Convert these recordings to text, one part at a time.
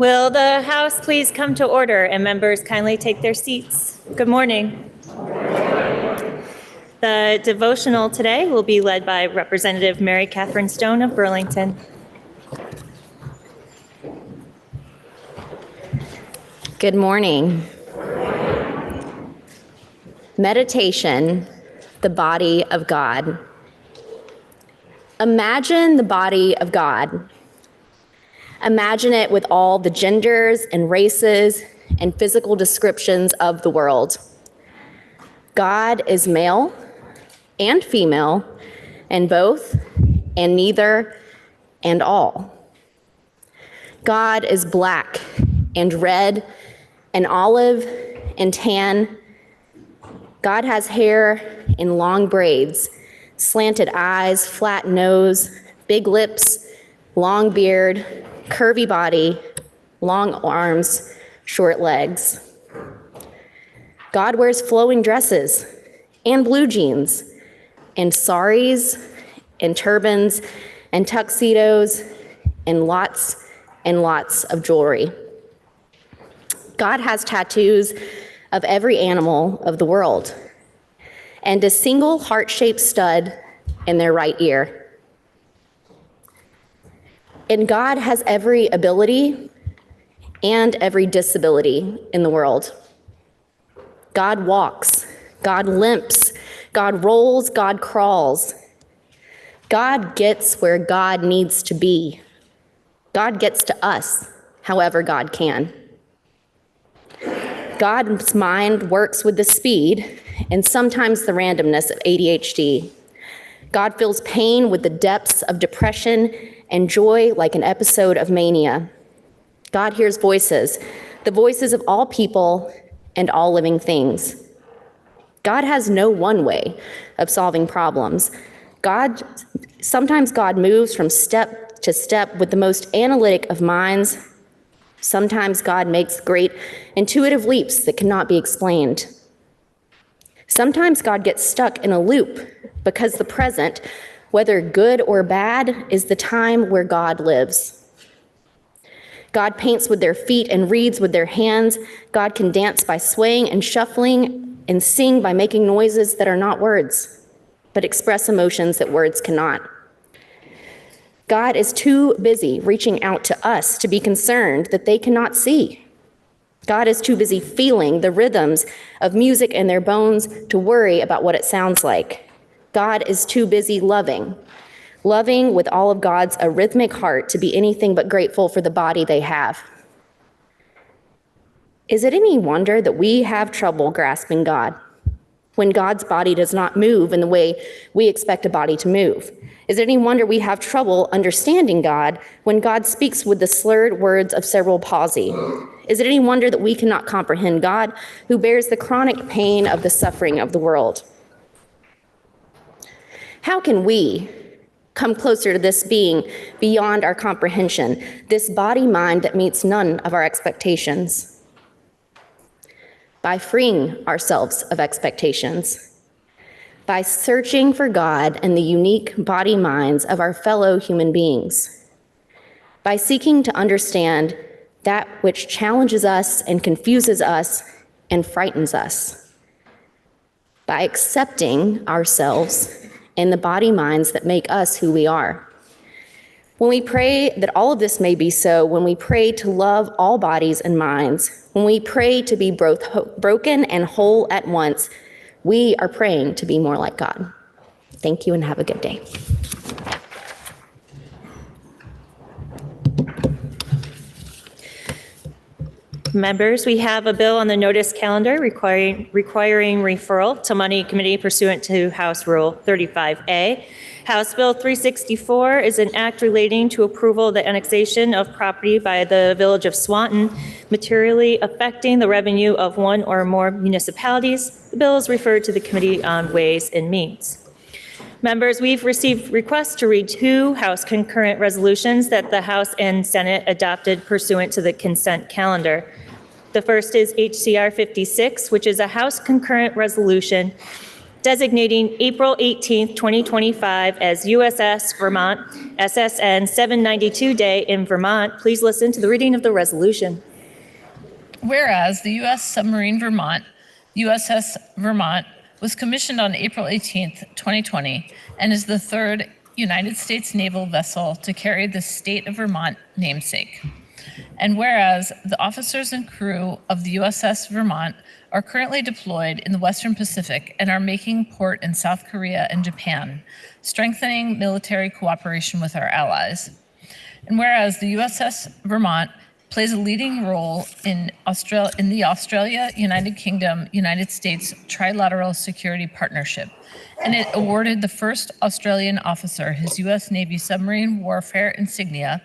Will the House please come to order and members kindly take their seats? Good morning. The devotional today will be led by Representative Mary Catherine Stone of Burlington. Good morning. Meditation, the body of God. Imagine the body of God. Imagine it with all the genders and races and physical descriptions of the world. God is male and female, and both, and neither, and all. God is black and red and olive and tan. God has hair in long braids, slanted eyes, flat nose, big lips, long beard, curvy body, long arms, short legs. God wears flowing dresses and blue jeans and saris and turbans and tuxedos and lots of jewelry. God has tattoos of every animal of the world and a single heart-shaped stud in their right ear. And God has every ability and every disability in the world. God walks, God limps, God rolls, God crawls. God gets where God needs to be. God gets to us, however God can. God's mind works with the speed and sometimes the randomness of ADHD. God feels pain with the depths of depression and joy like an episode of mania. God hears voices, the voices of all people and all living things. God has no one way of solving problems. Sometimes God moves from step to step with the most analytic of minds. Sometimes God makes great intuitive leaps that cannot be explained. Sometimes God gets stuck in a loop because the present, whether good or bad, is the time where God lives. God paints with their feet and reads with their hands. God can dance by swaying and shuffling and sing by making noises that are not words, but express emotions that words cannot. God is too busy reaching out to us to be concerned that they cannot see. God is too busy feeling the rhythms of music in their bones to worry about what it sounds like. God is too busy loving with all of God's arrhythmic heart to be anything but grateful for the body they have. Is it any wonder that we have trouble grasping God when God's body does not move in the way we expect a body to move? Is it any wonder we have trouble understanding God when God speaks with the slurred words of cerebral palsy? Is it any wonder that we cannot comprehend God who bears the chronic pain of the suffering of the world? How can we come closer to this being beyond our comprehension, this body-mind that meets none of our expectations? By freeing ourselves of expectations, by searching for God and the unique body minds of our fellow human beings, by seeking to understand that which challenges us and confuses us and frightens us, by accepting ourselves and the body minds that make us who we are. When we pray that all of this may be so, when we pray to love all bodies and minds, when we pray to be both broken and whole at once, we are praying to be more like God. Thank you and have a good day. Members, we have a bill on the notice calendar requiring referral to Money Committee pursuant to House Rule 35A. House Bill 364 is an act relating to approval of the annexation of property by the Village of Swanton, materially affecting the revenue of one or more municipalities. The bill is referred to the Committee on Ways and Means. Members, we've received requests to read two House concurrent resolutions that the House and Senate adopted pursuant to the consent calendar. The first is HCR 56, which is a House concurrent resolution designating April 18th, 2025 as USS Vermont SSN 792 Day in Vermont. Please listen to the reading of the resolution. Whereas the U.S. submarine Vermont, USS Vermont, was commissioned on April 18th, 2020, and is the third United States naval vessel to carry the state of Vermont namesake. And whereas the officers and crew of the USS Vermont are currently deployed in the Western Pacific and are making port in South Korea and Japan, strengthening military cooperation with our allies. And whereas the USS Vermont plays a leading role in the Australia, United Kingdom, United States Trilateral Security Partnership, and it awarded the first Australian officer his U.S. Navy submarine warfare insignia,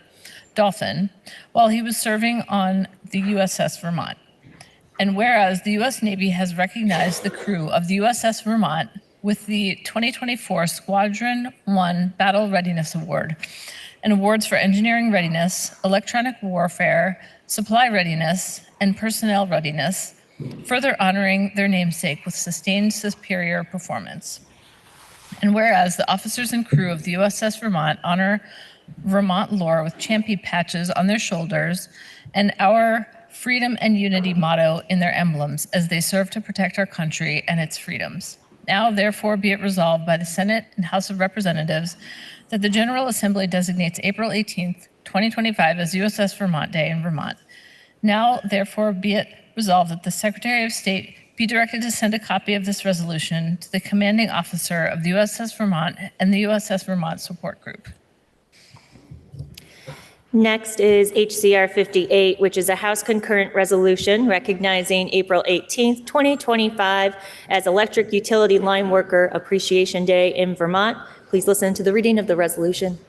Dolphin, while he was serving on the USS Vermont. And whereas the U.S. Navy has recognized the crew of the USS Vermont with the 2024 Squadron 1 Battle Readiness Award, and awards for engineering readiness, electronic warfare, supply readiness, and personnel readiness, further honoring their namesake with sustained superior performance. And whereas the officers and crew of the USS Vermont honor Vermont lore with champion patches on their shoulders and our freedom and unity motto in their emblems as they serve to protect our country and its freedoms. Now, therefore, be it resolved by the Senate and House of Representatives that the General Assembly designates April 18th, 2025 as USS Vermont Day in Vermont. Now, therefore, be it resolved that the Secretary of State be directed to send a copy of this resolution to the commanding officer of the USS Vermont and the USS Vermont Support Group. Next is HCR 58, which is a House concurrent resolution recognizing April 18th, 2025 as Electric Utility Line Worker Appreciation Day in Vermont. Please listen to the reading of the resolution.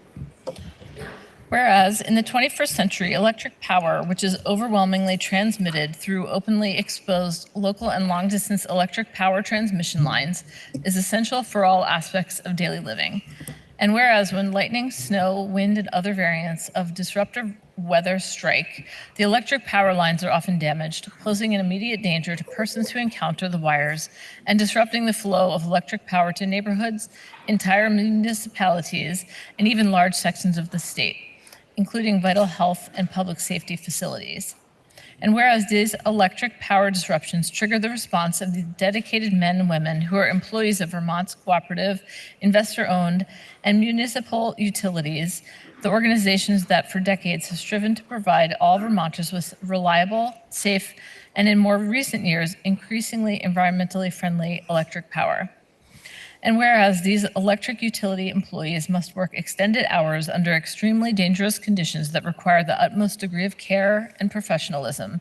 Whereas in the 21st century, electric power, which is overwhelmingly transmitted through openly exposed local and long-distance electric power transmission lines, is essential for all aspects of daily living. And whereas when lightning, snow, wind, and other variants of disruptive weather strike, the electric power lines are often damaged, posing an immediate danger to persons who encounter the wires and disrupting the flow of electric power to neighborhoods, entire municipalities, and even large sections of the state, including vital health and public safety facilities. And whereas these electric power disruptions trigger the response of the dedicated men and women who are employees of Vermont's cooperative, investor-owned, and municipal utilities, the organizations that for decades have striven to provide all Vermonters with reliable, safe, and in more recent years, increasingly environmentally friendly electric power. And whereas these electric utility employees must work extended hours under extremely dangerous conditions that require the utmost degree of care and professionalism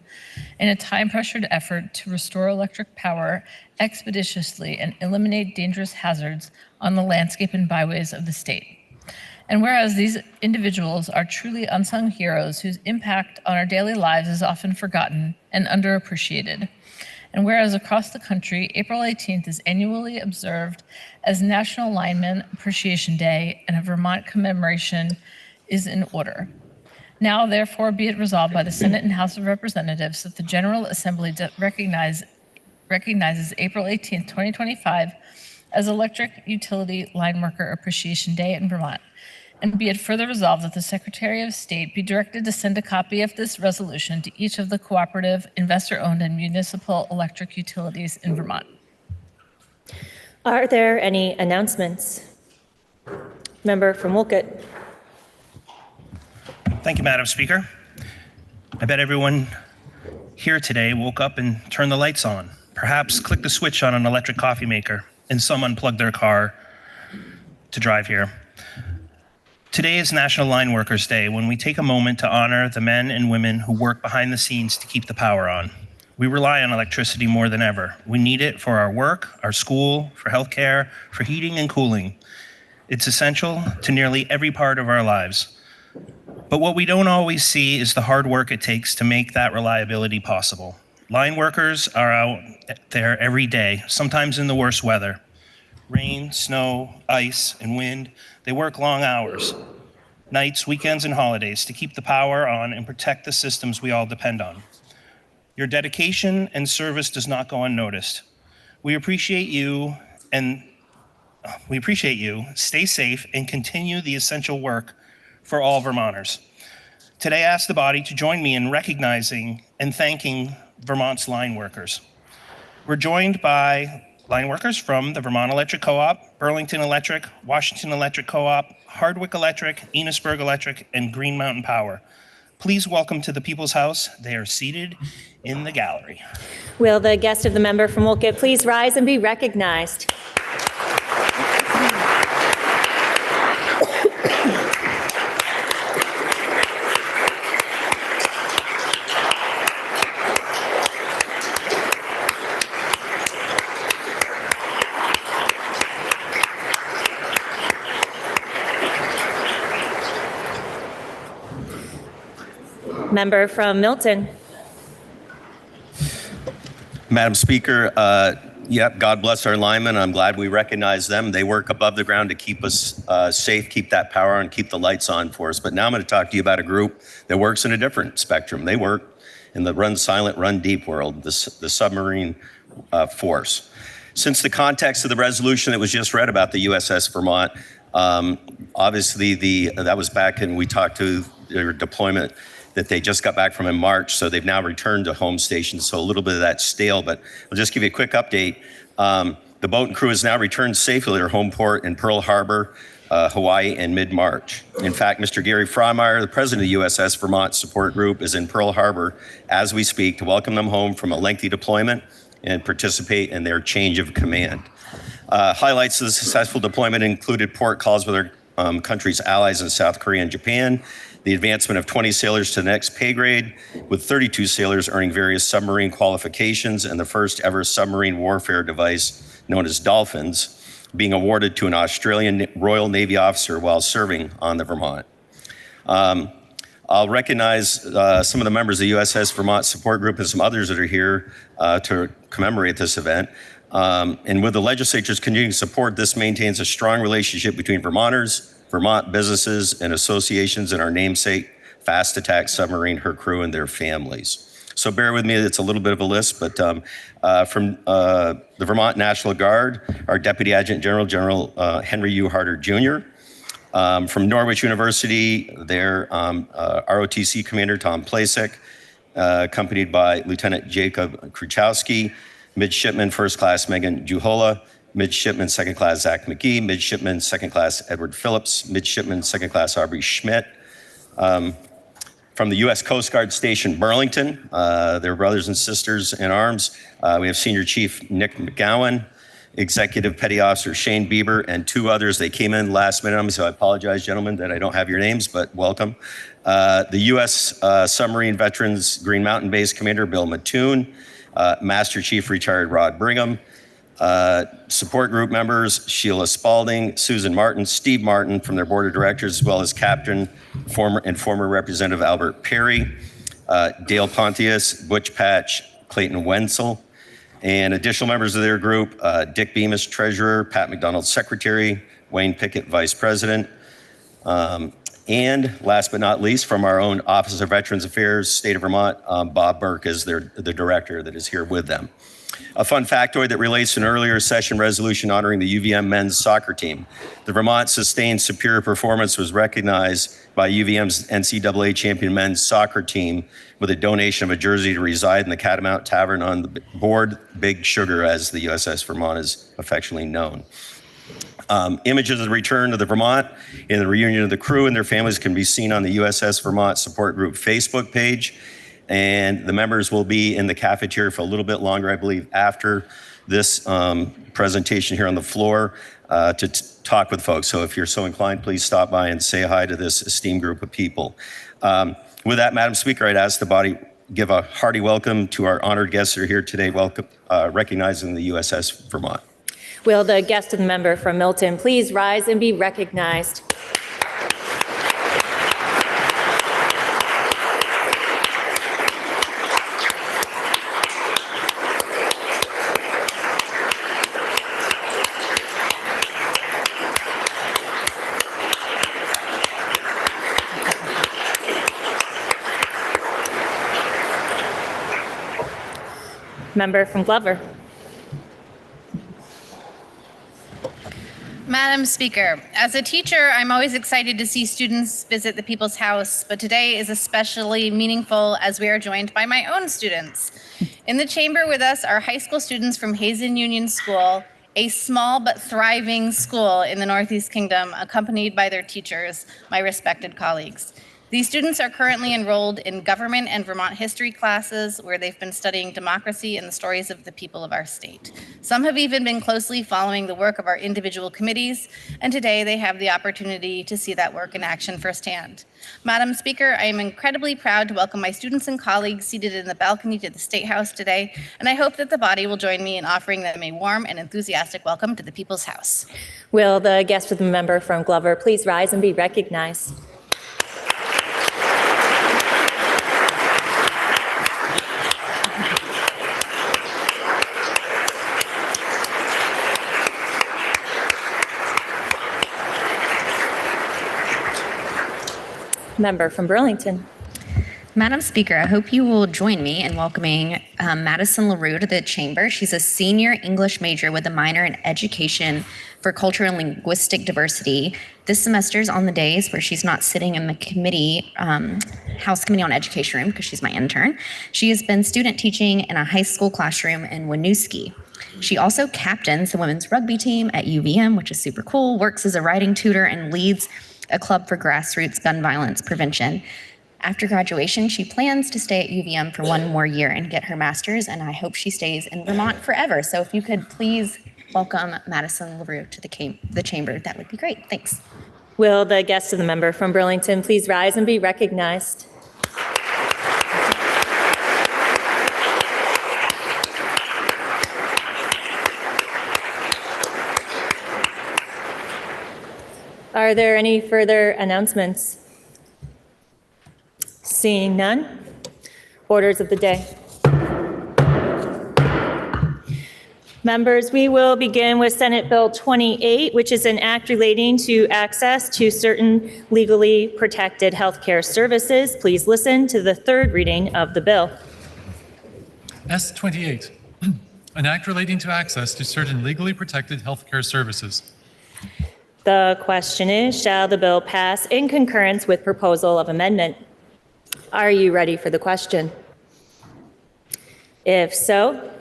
in a time-pressured effort to restore electric power expeditiously and eliminate dangerous hazards on the landscape and byways of the state. And whereas these individuals are truly unsung heroes whose impact on our daily lives is often forgotten and underappreciated. And whereas across the country, April 18th is annually observed as National Lineman Appreciation Day, and a Vermont commemoration is in order. Now, therefore, be it resolved by the Senate and House of Representatives that the General Assembly recognizes April 18th, 2025 as Electric Utility Line Worker Appreciation Day in Vermont. And be it further resolved that the Secretary of State be directed to send a copy of this resolution to each of the cooperative, investor-owned, and municipal electric utilities in Vermont. Are there any announcements? Member from Wolcott. Thank you, Madam Speaker. I bet everyone here today woke up and turned the lights on, perhaps clicked the switch on an electric coffee maker, and some unplugged their car to drive here. Today is National Line Workers Day, when we take a moment to honor the men and women who work behind the scenes to keep the power on. We rely on electricity more than ever. We need it for our work, our school, for healthcare, for heating and cooling. It's essential to nearly every part of our lives. But what we don't always see is the hard work it takes to make that reliability possible. Line workers are out there every day, sometimes in the worst weather. Rain, snow, ice, and wind. They work long hours, nights, weekends, and holidays to keep the power on and protect the systems we all depend on. Your dedication and service does not go unnoticed. We appreciate you and we appreciate you. Stay safe and continue the essential work for all Vermonters. Today, I ask the body to join me in recognizing and thanking Vermont's line workers. We're joined by line workers from the Vermont Electric Co-op, Burlington Electric, Washington Electric Co-op, Hardwick Electric, Enosburg Electric, and Green Mountain Power. Please welcome to the People's House. They are seated in the gallery. Will the guest of the member from Wolcott please rise and be recognized? Member from Milton. Madam Speaker, God bless our linemen. I'm glad we recognize them. They work above the ground to keep us safe, keep that power on, keep the lights on for us. But now I'm going to talk to you about a group that works in a different spectrum. They work in the run silent, run deep world, the submarine force. Since the context of the resolution that was just read about the USS Vermont, obviously that was back and we talked to their deployment that they just got back from in March, so they've now returned to home station, so a little bit of that's stale, but I'll just give you a quick update. The boat and crew has now returned safely to their home port in Pearl Harbor, Hawaii in mid-March. In fact, Mr. Gary Freimeyer, the president of USS Vermont Support Group, is in Pearl Harbor as we speak to welcome them home from a lengthy deployment and participate in their change of command. Highlights of the successful deployment included port calls with our country's allies in South Korea and Japan, the advancement of 20 sailors to the next pay grade, with 32 sailors earning various submarine qualifications, and the first ever submarine warfare device known as Dolphins being awarded to an Australian Royal Navy officer while serving on the Vermont. I'll recognize some of the members of the USS Vermont Support Group and some others that are here to commemorate this event. And with the legislature's continuing support, this maintains a strong relationship between Vermonters, Vermont businesses and associations, and our namesake fast attack submarine, her crew, and their families. So bear with me, it's a little bit of a list, but from the Vermont National Guard, our Deputy Adjutant General, General Henry U. Harder Jr., from Norwich University, their ROTC Commander Tom Plasek, accompanied by Lieutenant Jacob Kruchowski, Midshipman First Class Megan Juhola, Midshipman Second Class Zach McGee, Midshipman Second Class Edward Phillips, Midshipman Second Class Aubrey Schmidt. From the U.S. Coast Guard Station Burlington, their brothers and sisters in arms, we have Senior Chief Nick McGowan, Executive Petty Officer Shane Bieber, and two others. They came in last minute on me, so I apologize, gentlemen, that I don't have your names, but welcome. The U.S. Submarine Veterans Green Mountain Base Commander Bill Mattoon, Master Chief Retired Rod Brigham, support group members Sheila Spalding, Susan Martin, Steve Martin from their board of directors, as well as Captain former Representative Albert Perry, Dale Pontius, Butch Patch, Clayton Wenzel, and additional members of their group, Dick Bemis, Treasurer, Pat McDonald, Secretary, Wayne Pickett, Vice President, and last but not least, from our own Office of Veterans Affairs, State of Vermont, Bob Burke is the director that is here with them. A fun factoid that relates to an earlier session resolution honoring the UVM men's soccer team. The Vermont sustained superior performance was recognized by UVM's NCAA champion men's soccer team with a donation of a jersey to reside in the Catamount Tavern on the board Big Sugar, as the USS Vermont is affectionately known. Images of the return to the Vermont and the reunion of the crew and their families can be seen on the USS Vermont Support Group Facebook page. And the members will be in the cafeteria for a little bit longer, I believe, after this presentation here on the floor to talk with folks. So if you're so inclined, please stop by and say hi to this esteemed group of people. With that, Madam Speaker, I'd ask the body give a hearty welcome to our honored guests that are here today, recognizing the USS Vermont. Will the guest of the member from Milton please rise and be recognized? Member from Glover. Madam Speaker, as a teacher, I'm always excited to see students visit the People's House, but today is especially meaningful as we are joined by my own students. In the chamber with us are high school students from Hazen Union School, a small but thriving school in the Northeast Kingdom, accompanied by their teachers, my respected colleagues. These students are currently enrolled in government and Vermont history classes where they've been studying democracy and the stories of the people of our state. Some have even been closely following the work of our individual committees, and today they have the opportunity to see that work in action firsthand. Madam Speaker, I am incredibly proud to welcome my students and colleagues seated in the balcony to the State House today, and I hope that the body will join me in offering them a warm and enthusiastic welcome to the People's House. Will the guest with the member from Glover please rise and be recognized? Member from Burlington. Madam Speaker, I hope you will join me in welcoming Madison LaRue to the chamber. She's a senior English major with a minor in education for cultural and linguistic diversity. This semester's on the days where she's not sitting in the committee, House Committee on Education room because she's my intern. She has been student teaching in a high school classroom in Winooski. She also captains the women's rugby team at UVM, which is super cool, works as a writing tutor, and leads a club for grassroots gun violence prevention. After graduation, she plans to stay at UVM for one more year and get her master's, and I hope she stays in Vermont forever. So if you could please welcome Madison LaRue to the chamber, that would be great. Thanks. Will the guest of the member from Burlington please rise and be recognized? Are there any further announcements? Seeing none. Orders of the day. Members, we will begin with Senate Bill 28, which is an act relating to access to certain legally protected healthcare services. Please listen to the third reading of the bill. S28, an act relating to access to certain legally protected healthcare services. The question is, shall the bill pass in concurrence with proposal of amendment? Are you ready for the question? If so,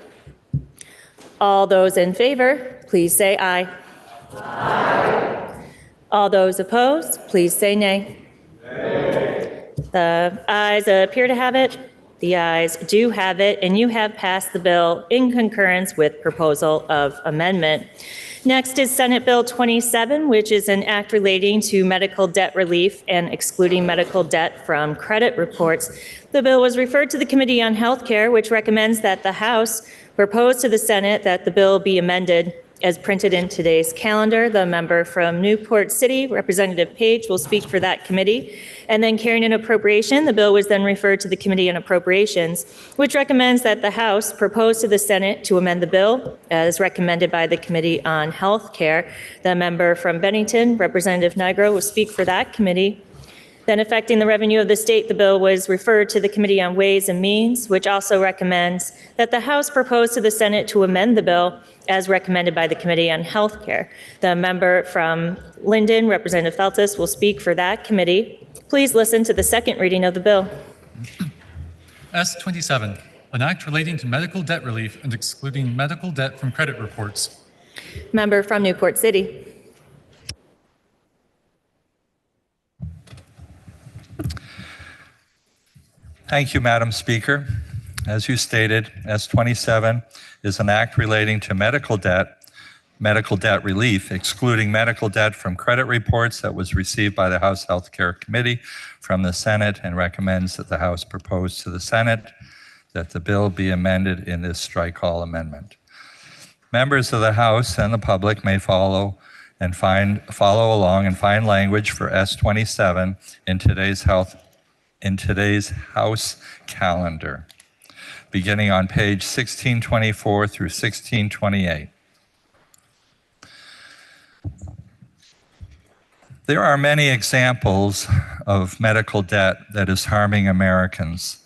all those in favor, please say aye. Aye. All those opposed, please say nay. Nay. The ayes appear to have it. The ayes do have it, and you have passed the bill in concurrence with proposal of amendment. Next is Senate Bill 27, which is an act relating to medical debt relief and excluding medical debt from credit reports. The bill was referred to the Committee on Healthcare, which recommends that the House propose to the Senate that the bill be amended as printed in today's calendar. The member from Newport City, Representative Page, will speak for that committee. And then carrying an appropriation, the bill was then referred to the Committee on Appropriations, which recommends that the House propose to the Senate to amend the bill as recommended by the Committee on Health Care. The member from Bennington, Representative Nigro, will speak for that committee. Then affecting the revenue of the state, the bill was referred to the Committee on Ways and Means, which also recommends that the House propose to the Senate to amend the bill as recommended by the Committee on Health Care. The member from Linden, Representative Feltus, will speak for that committee. Please listen to the second reading of the bill. S27, an act relating to medical debt relief and excluding medical debt from credit reports. Member from Newport City. Thank you, Madam Speaker. As you stated, S27 is an act relating to medical debt relief, excluding medical debt from credit reports that was received by the House Health Care Committee from the Senate and recommends that the House propose to the Senate that the bill be amended in this strike-all amendment. Members of the House and the public may follow along and find language for S27 in today's House calendar, beginning on page 1624 through 1628. There are many examples of medical debt that is harming Americans.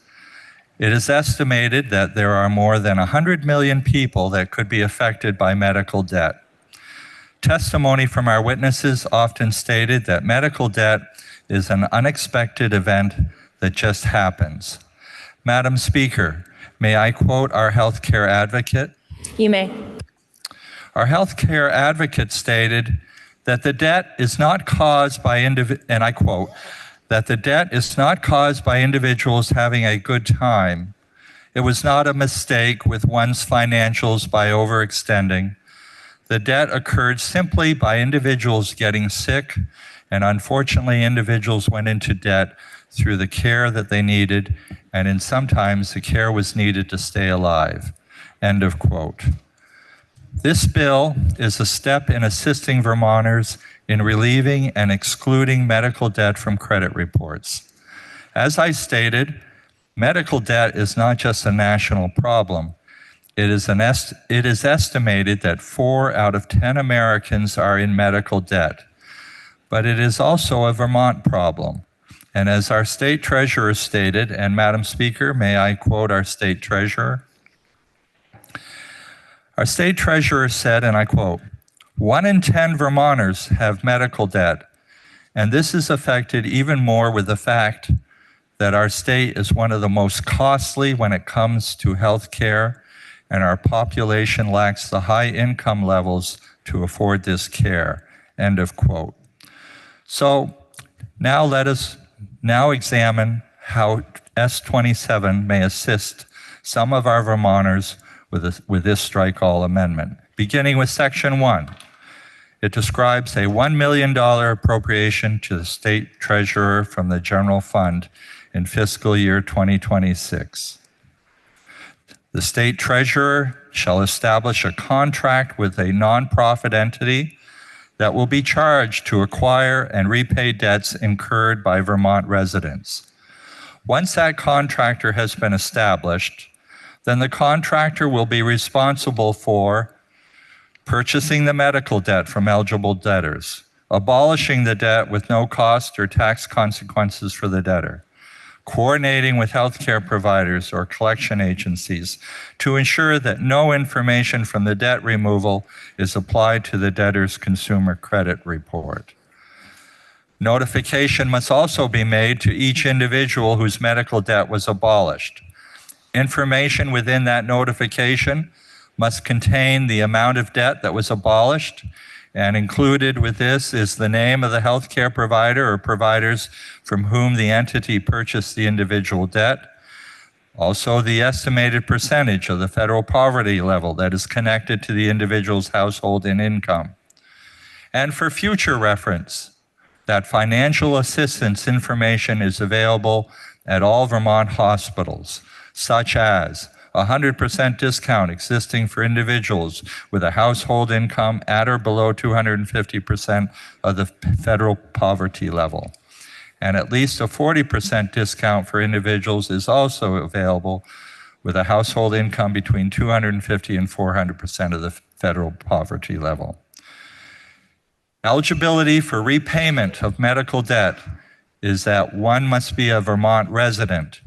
It is estimated that there are more than 100 million people that could be affected by medical debt. Testimony from our witnesses often stated that medical debt is an unexpected event that just happens. Madam Speaker, may I quote our healthcare advocate? You may. Our healthcare advocate stated that the debt is not caused by and I quote, that the debt is not caused by individuals having a good time. It was not a mistake with one's financials by overextending. The debt occurred simply by individuals getting sick, and unfortunately individuals went into debt through the care that they needed, and sometimes the care was needed to stay alive. End of quote. This bill is a step in assisting Vermonters in relieving and excluding medical debt from credit reports. As I stated, medical debt is not just a national problem. It is estimated that 4 out of 10 Americans are in medical debt. But it is also a Vermont problem. And as our state treasurer stated, and Madam Speaker, may I quote our state treasurer? Our state treasurer said, and I quote, 1 in 10 Vermonters have medical debt, and this is affected even more with the fact that our state is one of the most costly when it comes to health care, and our population lacks the high income levels to afford this care, end of quote. So now let us examine how S27 may assist some of our Vermonters with this strike all amendment. Beginning with section 1, it describes a $1 million appropriation to the state treasurer from the general fund in fiscal year 2026. The state treasurer shall establish a contract with a nonprofit entity that will be charged to acquire and repay debts incurred by Vermont residents. Once that contractor has been established, then the contractor will be responsible for purchasing the medical debt from eligible debtors, abolishing the debt with no cost or tax consequences for the debtor, coordinating with healthcare providers or collection agencies to ensure that no information from the debt removal is applied to the debtor's consumer credit report. Notification must also be made to each individual whose medical debt was abolished. Information within that notification must contain the amount of debt that was abolished, and included with this is the name of the healthcare provider or providers from whom the entity purchased the individual debt, also the estimated percentage of the federal poverty level that is connected to the individual's household and income. And for future reference, that financial assistance information is available at all Vermont hospitals, such as 100% discount existing for individuals with a household income at or below 250% of the federal poverty level. And at least a 40% discount for individuals is also available with a household income between 250 and 400% of the federal poverty level. Eligibility for repayment of medical debt is that one must be a Vermont resident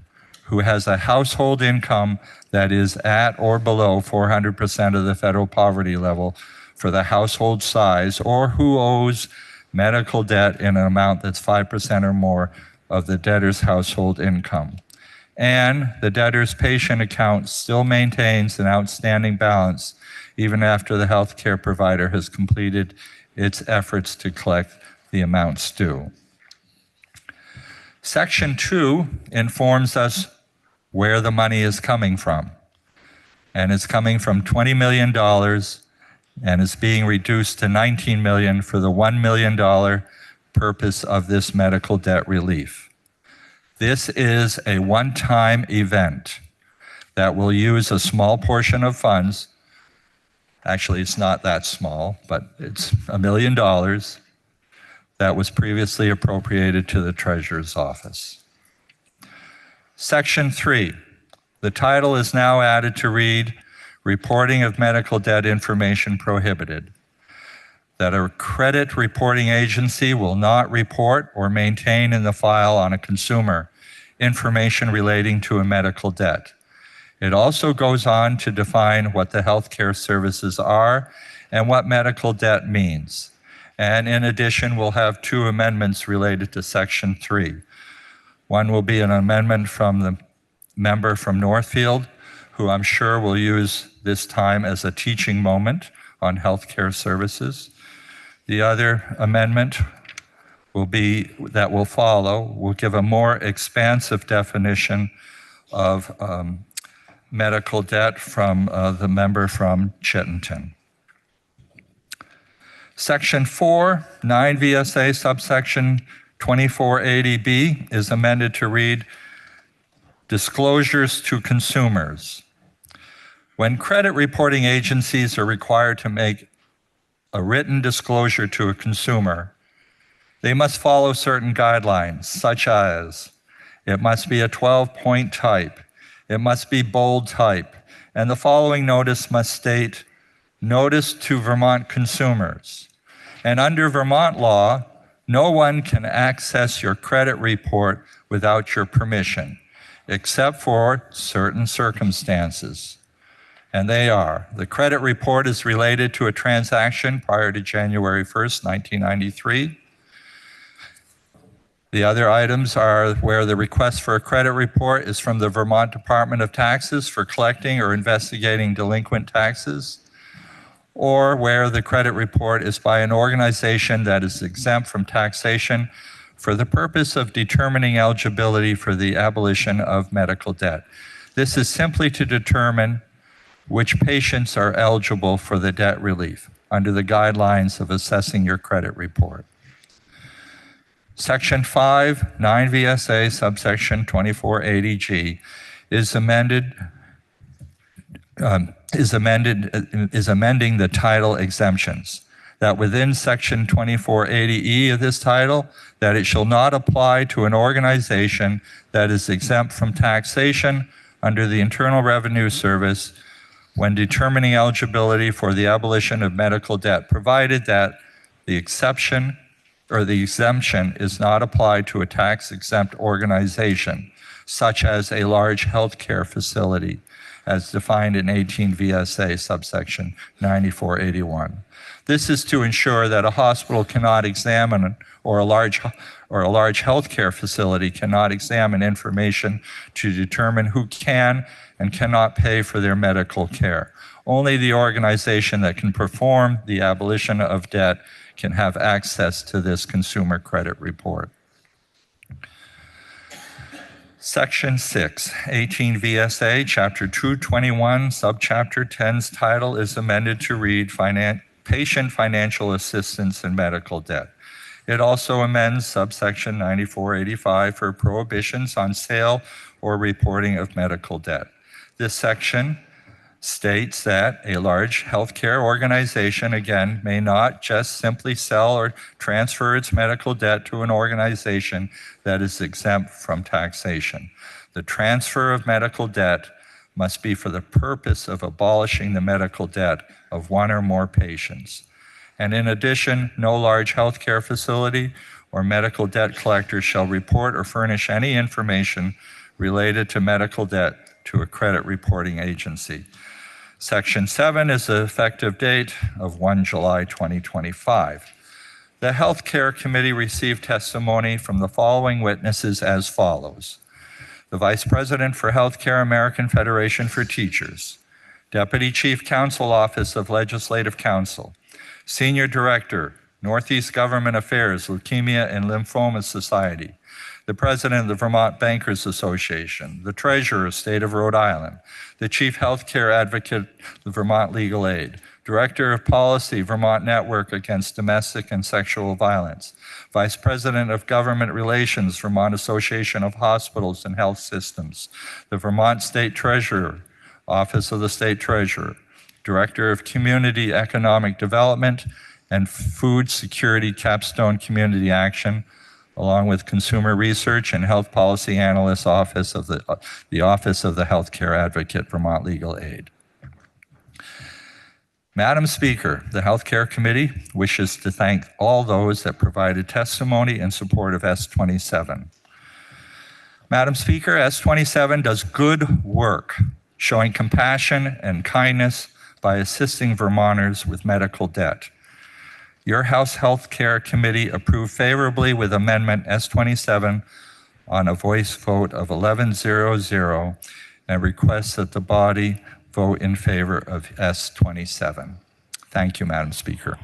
who has a household income that is at or below 400% of the federal poverty level for the household size, or who owes medical debt in an amount that's 5% or more of the debtor's household income. And the debtor's patient account still maintains an outstanding balance even after the healthcare provider has completed its efforts to collect the amounts due. Section 2 informs us where the money is coming from. And it's coming from $20 million and is being reduced to $19 million for the $1 million purpose of this medical debt relief. This is a one-time event that will use a small portion of funds. Actually, it's not that small, but it's $1 million that was previously appropriated to the Treasurer's Office. Section 3, the title is now added to read, Reporting of Medical Debt Information Prohibited. That a credit reporting agency will not report or maintain in the file on a consumer information relating to a medical debt. It also goes on to define what the healthcare services are and what medical debt means. And in addition, we'll have 2 amendments related to Section 3. One will be an amendment from the member from Northfield, who I'm sure will use this time as a teaching moment on healthcare services. The other amendment will give a more expansive definition of medical debt from the member from Chittenton. Section 4, 9 VSA subsection 2480B is amended to read disclosures to consumers. When credit reporting agencies are required to make a written disclosure to a consumer, they must follow certain guidelines, such as it must be a 12-point type, it must be bold type, and the following notice must state, "Notice to Vermont consumers." And under Vermont law, no one can access your credit report without your permission, except for certain circumstances. And they are, the credit report is related to a transaction prior to January 1st, 1993. The other items are where the request for a credit report is from the Vermont Department of Taxes for collecting or investigating delinquent taxes, or where the credit report is by an organization that is exempt from taxation for the purpose of determining eligibility for the abolition of medical debt. This is simply to determine which patients are eligible for the debt relief under the guidelines of assessing your credit report. Section 5, 9 VSA, subsection 2480G is amending the title exemptions. That within section 2480E of this title, that it shall not apply to an organization that is exempt from taxation under the Internal Revenue Service when determining eligibility for the abolition of medical debt, provided that the exception or the exemption is not applied to a tax-exempt organization, such as a large healthcare facility, as defined in 18 VSA subsection 9481. This is to ensure that a hospital cannot examine, or a large healthcare facility cannot examine information to determine who can and cannot pay for their medical care. Only the organization that can perform the abolition of debt can have access to this consumer credit report. Section 6, 18 VSA, Chapter 221, Subchapter 10's title is amended to read Patient Financial Assistance in Medical Debt. It also amends subsection 9485 for prohibitions on sale or reporting of medical debt. This section states that a large healthcare organization, again, may not just simply sell or transfer its medical debt to an organization that is exempt from taxation. The transfer of medical debt must be for the purpose of abolishing the medical debt of one or more patients. And in addition, no large healthcare facility or medical debt collector shall report or furnish any information related to medical debt to a credit reporting agency. Section 7 is the effective date of 1 July 2025. The Healthcare Committee received testimony from the following witnesses as follows. The Vice President for Healthcare, American Federation for Teachers, Deputy Chief Counsel Office of Legislative Counsel, Senior Director, Northeast Government Affairs, Leukemia and Lymphoma Society, the President of the Vermont Bankers Association, the Treasurer, State of Rhode Island, the Chief Healthcare Advocate, the Vermont Legal Aid, Director of Policy, Vermont Network Against Domestic and Sexual Violence, Vice President of Government Relations, Vermont Association of Hospitals and Health Systems, the Vermont State Treasurer, Office of the State Treasurer, Director of Community Economic Development and Food Security Capstone Community Action, along with Consumer Research and Health Policy Analyst Office of the Office of the Healthcare Advocate, Vermont Legal Aid. Madam Speaker, the Healthcare Committee wishes to thank all those that provided testimony in support of S27. Madam Speaker, S27 does good work, showing compassion and kindness by assisting Vermonters with medical debt. Your House Health Care Committee approved favorably with Amendment S27 on a voice vote of 11-0-0 and requests that the body vote in favor of S27. Thank you, Madam Speaker.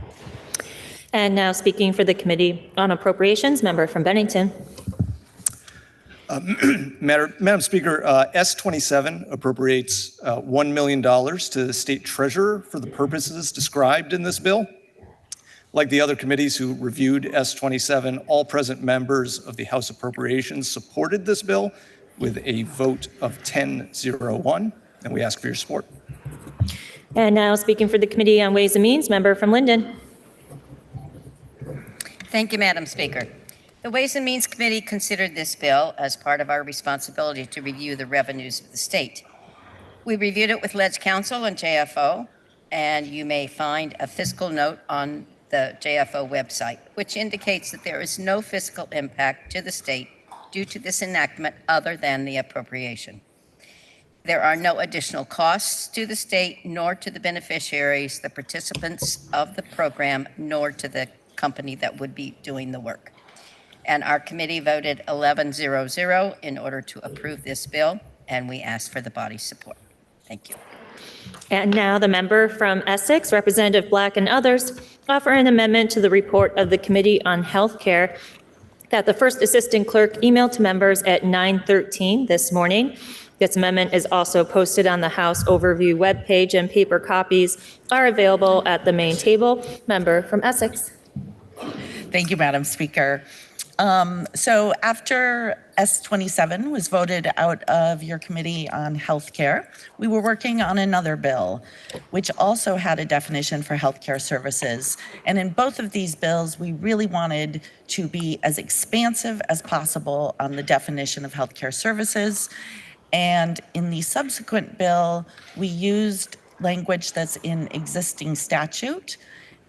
And now speaking for the Committee on Appropriations, member from Bennington. Madam Speaker, S27 appropriates $1 million to the state treasurer for the purposes described in this bill. Like the other committees who reviewed S27, all present members of the House Appropriations supported this bill with a vote of 10-0-1, and we ask for your support. And now speaking for the Committee on Ways and Means, member from Linden. Thank you, Madam Speaker. The Ways and Means Committee considered this bill as part of our responsibility to review the revenues of the state. We reviewed it with Ledge Council and JFO, and you may find a fiscal note on the JFO website, which indicates that there is no fiscal impact to the state due to this enactment other than the appropriation. There are no additional costs to the state, nor to the beneficiaries, the participants of the program, nor to the company that would be doing the work. And our committee voted 11-0-0 in order to approve this bill, and we ask for the body's support. Thank you. And now the member from Essex, Representative Black and others, offer an amendment to the report of the Committee on Health Care that the first assistant clerk emailed to members at 9:13 this morning. This amendment is also posted on the House Overview webpage, and paper copies are available at the main table. Member from Essex. Thank you, Madam Speaker. So after S27 was voted out of your Committee on Healthcare, we were working on another bill, which also had a definition for healthcare services. And in both of these bills, we really wanted to be as expansive as possible on the definition of healthcare services. And in the subsequent bill, we used language that's in existing statute.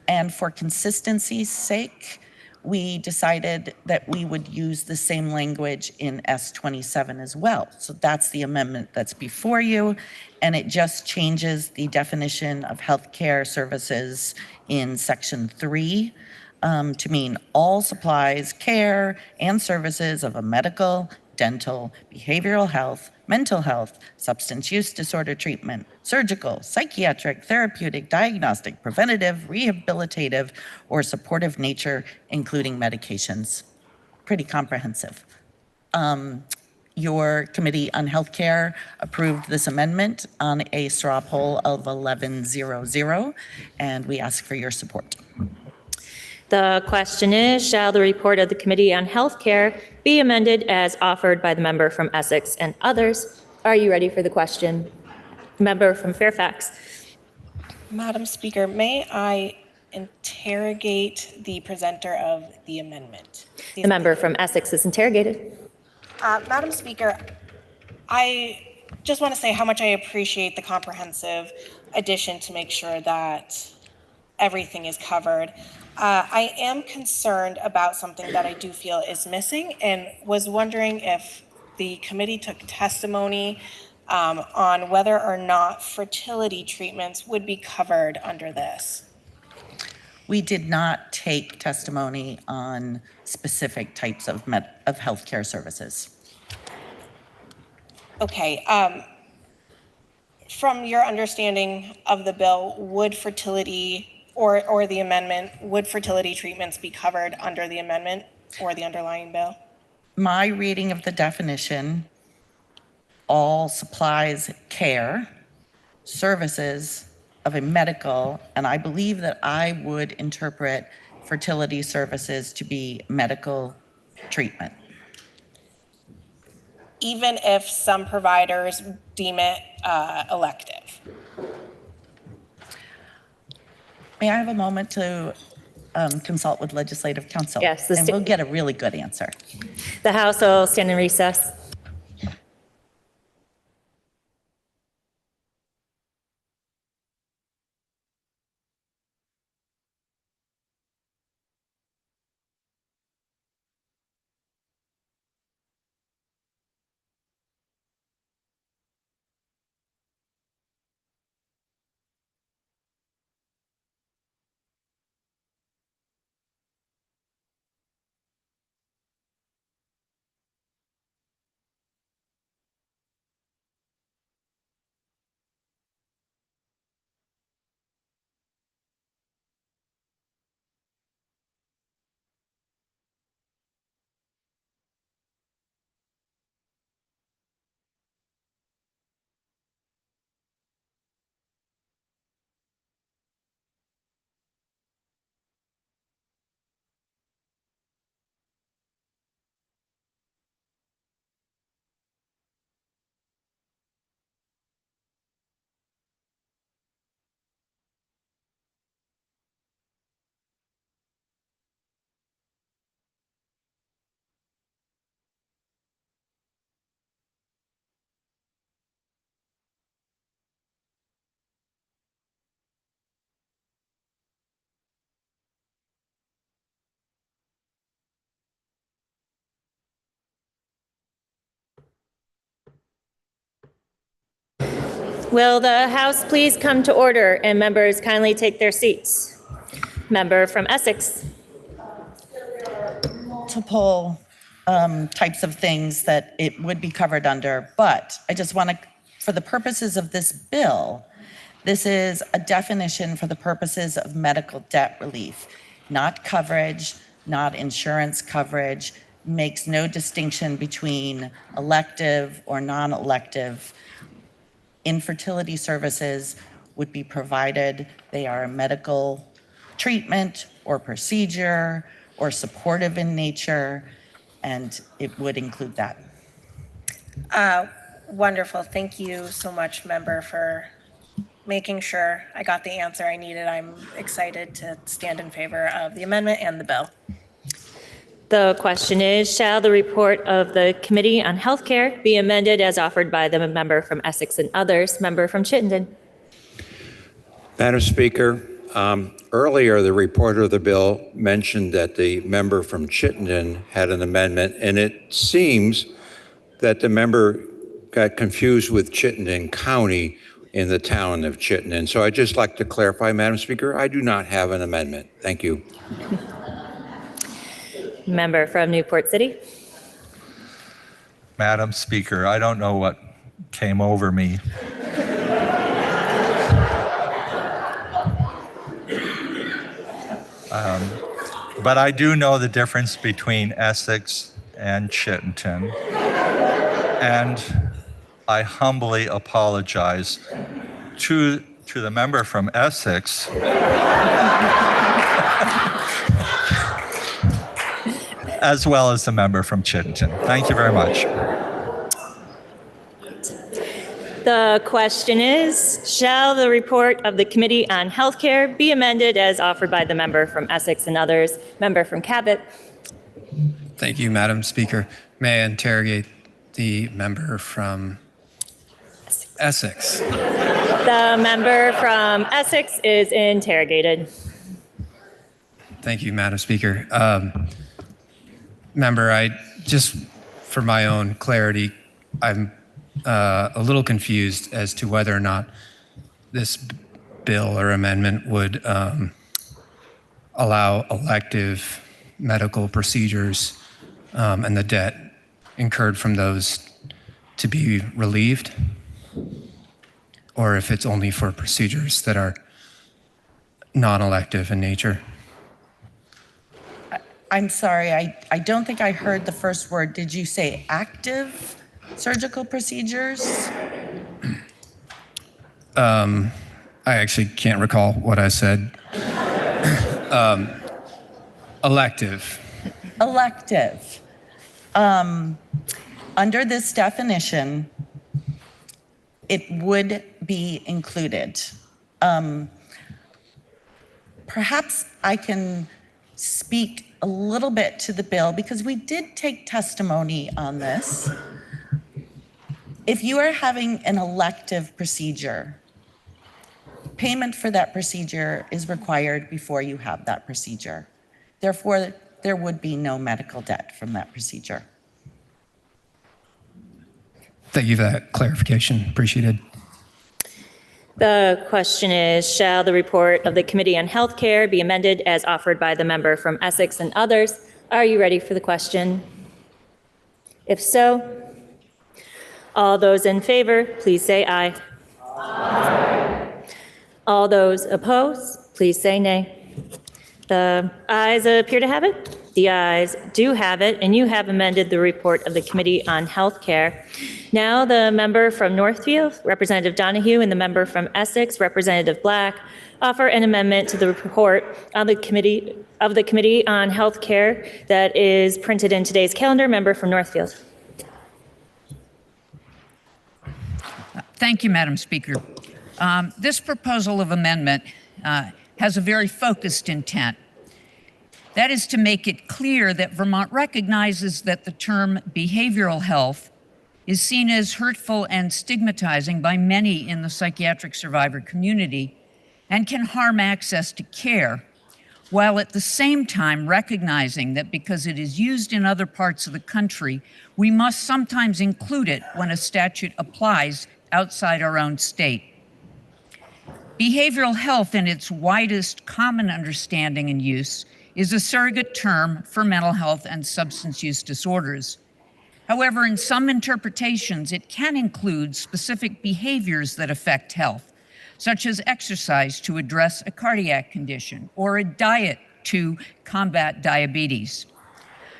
And for consistency's sake, we decided that we would use the same language in S27 as well. So that's the amendment that's before you, and it just changes the definition of healthcare services in Section 3 to mean all supplies, care, and services of a medical, dental, behavioral health, mental health, substance use disorder treatment, surgical, psychiatric, therapeutic, diagnostic, preventative, rehabilitative, or supportive nature, including medications. Pretty comprehensive. Your Committee on Healthcare approved this amendment on a straw poll of 11-0-0, and we ask for your support. The question is, shall the report of the Committee on Health Care be amended as offered by the member from Essex and others? Are you ready for the question? Member from Fairfax. Madam Speaker, may I interrogate the presenter of the amendment? The member from Essex is interrogated. Madam Speaker, I just want to say how much I appreciate the comprehensive addition to make sure that everything is covered. I am concerned about something that I do feel is missing, and was wondering if the committee took testimony on whether or not fertility treatments would be covered under this. We did not take testimony on specific types of healthcare services. Okay. From your understanding of the bill, would fertility or the amendment, would fertility treatments be covered under the amendment or the underlying bill? My reading of the definition, all supplies, care, services of a medical, and I believe that I would interpret fertility services to be medical treatment. Even if some providers deem it elective? May I have a moment to consult with Legislative Counsel? Yes. And we'll get a really good answer. The House will stand in recess. Will the House please come to order and members kindly take their seats? Member from Essex. Multiple types of things that it would be covered under, but I just want to, for the purposes of this bill, this is a definition for the purposes of medical debt relief, not coverage, not insurance coverage, makes no distinction between elective or non-elective. Infertility services would be provided. They are a medical treatment or procedure or supportive in nature, and it would include that. Wonderful. Thank you so much, member, for making sure I got the answer I needed. I'm excited to stand in favor of the amendment and the bill. The question is, shall the report of the Committee on Healthcare be amended as offered by the member from Essex and others? Member from Chittenden. Madam Speaker, earlier the reporter of the bill mentioned that the member from Chittenden had an amendment, and it seems that the member got confused with Chittenden County in the town of Chittenden. So I'd just like to clarify, Madam Speaker, I do not have an amendment. Thank you. Member from Newport City. Madam Speaker, I don't know what came over me. But I do know the difference between Essex and Chittenden. And I humbly apologize to the member from Essex as well as the member from Chittenden. Thank you very much. The question is, shall the report of the Committee on Healthcare be amended as offered by the member from Essex and others? Member from Cabot. Thank you, Madam Speaker. May I interrogate the member from Essex? The member from Essex is interrogated. Thank you, Madam Speaker. Member, I just, for my own clarity, I'm a little confused as to whether or not this bill or amendment would allow elective medical procedures and the debt incurred from those to be relieved, or if it's only for procedures that are non-elective in nature. I'm sorry, I don't think I heard the first word. Did you say active surgical procedures? I actually can't recall what I said. Elective. Elective. Under this definition, it would be included. Perhaps I can speak a little bit to the bill because we did take testimony on this. If you are having an elective procedure, payment for that procedure is required before you have that procedure. Therefore, there would be no medical debt from that procedure. Thank you for that clarification. Appreciated. The question is, shall the report of the Committee on Healthcare be amended as offered by the member from Essex and others? Are you ready for the question? If so, all those in favor, please say aye. Aye. All those opposed, please say nay. The ayes appear to have it. The ayes do have it, and you have amended the report of the Committee on Healthcare. Now the member from Northfield, Representative Donahue, and the member from Essex, Representative Black, offer an amendment to the report of the Committee on Healthcare that is printed in today's calendar. Member from Northfield. Thank you, Madam Speaker. This proposal of amendment has a very focused intent. That is to make it clear that Vermont recognizes that the term behavioral health is seen as hurtful and stigmatizing by many in the psychiatric survivor community and can harm access to care, while at the same time recognizing that because it is used in other parts of the country, we must sometimes include it when a statute applies outside our own state. Behavioral health, in its widest common understanding and use, is a surrogate term for mental health and substance use disorders. However, in some interpretations, it can include specific behaviors that affect health, such as exercise to address a cardiac condition or a diet to combat diabetes.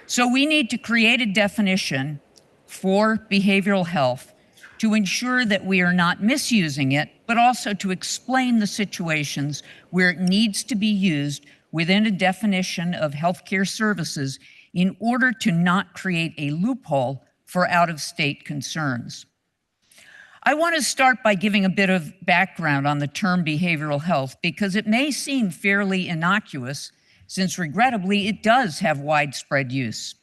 So we need to create a definition for behavioral health to ensure that we are not misusing it, but also to explain the situations where it needs to be used within a definition of healthcare services in order to not create a loophole for out-of-state concerns. I want to start by giving a bit of background on the term behavioral health because it may seem fairly innocuous since regrettably it does have widespread use.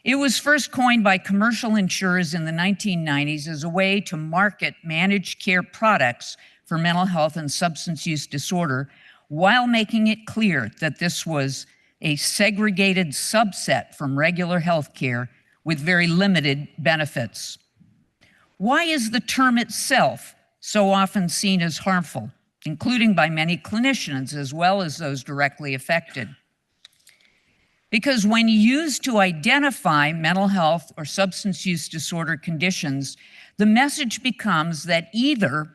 It was first coined by commercial insurers in the 1990s as a way to market managed care products for mental health and substance use disorder while making it clear that this was a segregated subset from regular health care with very limited benefits. Why is the term itself so often seen as harmful, including by many clinicians as well as those directly affected? Because when used to identify mental health or substance use disorder conditions, the message becomes that either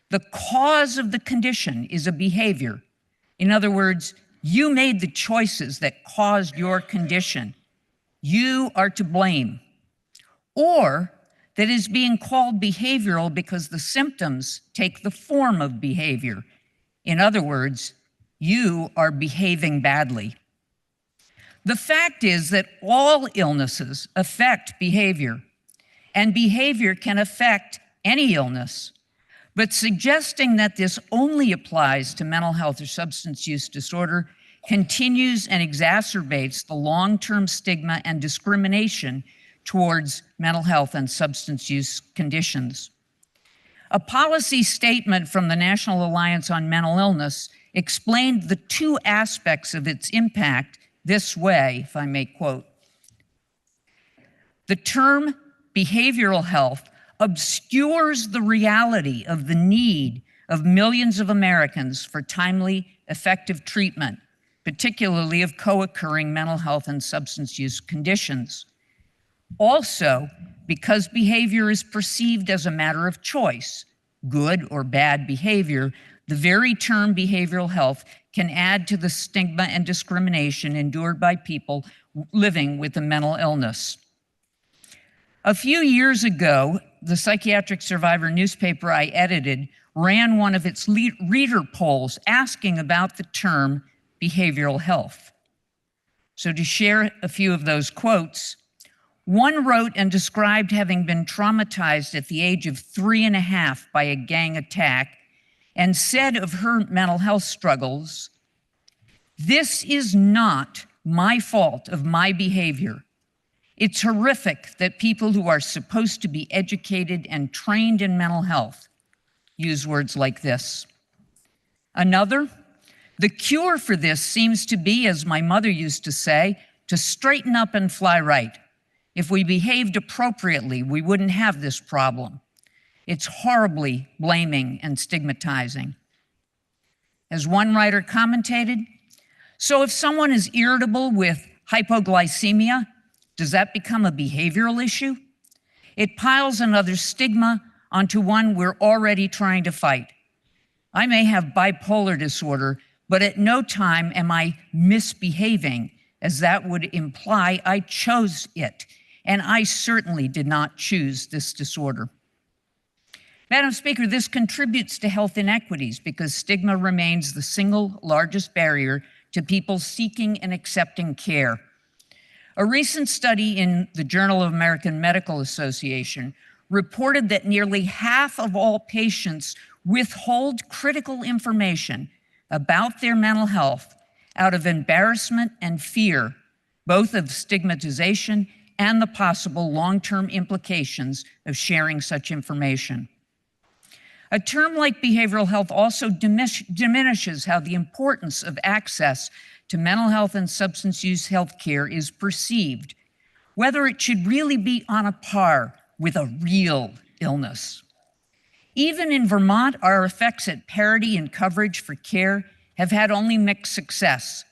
the cause of the condition is a behavior. In other words, you made the choices that caused your condition. You are to blame. Or that is being called behavioral because the symptoms take the form of behavior. In other words, you are behaving badly. The fact is that all illnesses affect behavior, and behavior can affect any illness. But suggesting that this only applies to mental health or substance use disorder continues and exacerbates the long-term stigma and discrimination towards mental health and substance use conditions. A policy statement from the National Alliance on Mental Illness explained the two aspects of its impact this way, if I may quote. The term behavioral health obscures the reality of the need of millions of Americans for timely, effective treatment, particularly of co-occurring mental health and substance use conditions. Also, because behavior is perceived as a matter of choice, good or bad behavior, the very term behavioral health can add to the stigma and discrimination endured by people living with a mental illness. A few years ago, the Psychiatric Survivor newspaper I edited ran one of its reader polls asking about the term behavioral health. So to share a few of those quotes, one wrote and described having been traumatized at the age of 3.5 by a gang attack and said of her mental health struggles, "This is not my fault of my behavior. It's horrific that people who are supposed to be educated and trained in mental health use words like this." Another, "The cure for this seems to be, as my mother used to say, to straighten up and fly right. If we behaved appropriately, we wouldn't have this problem. It's horribly blaming and stigmatizing." As one writer commentated, "So if someone is irritable with hypoglycemia, does that become a behavioral issue? It piles another stigma onto one we're already trying to fight. I may have bipolar disorder, but at no time am I misbehaving, as that would imply I chose it, and I certainly did not choose this disorder." Madam Speaker, this contributes to health inequities because stigma remains the single largest barrier to people seeking and accepting care. A recent study in the Journal of American Medical Association reported that nearly half of all patients withhold critical information about their mental health out of embarrassment and fear, both of stigmatization and the possible long-term implications of sharing such information. A term like behavioral health also diminishes how the importance of access to mental health and substance use health care is perceived, whether it should really be on a par with a real illness. Even in Vermont, our effects at parity and coverage for care have had only mixed success.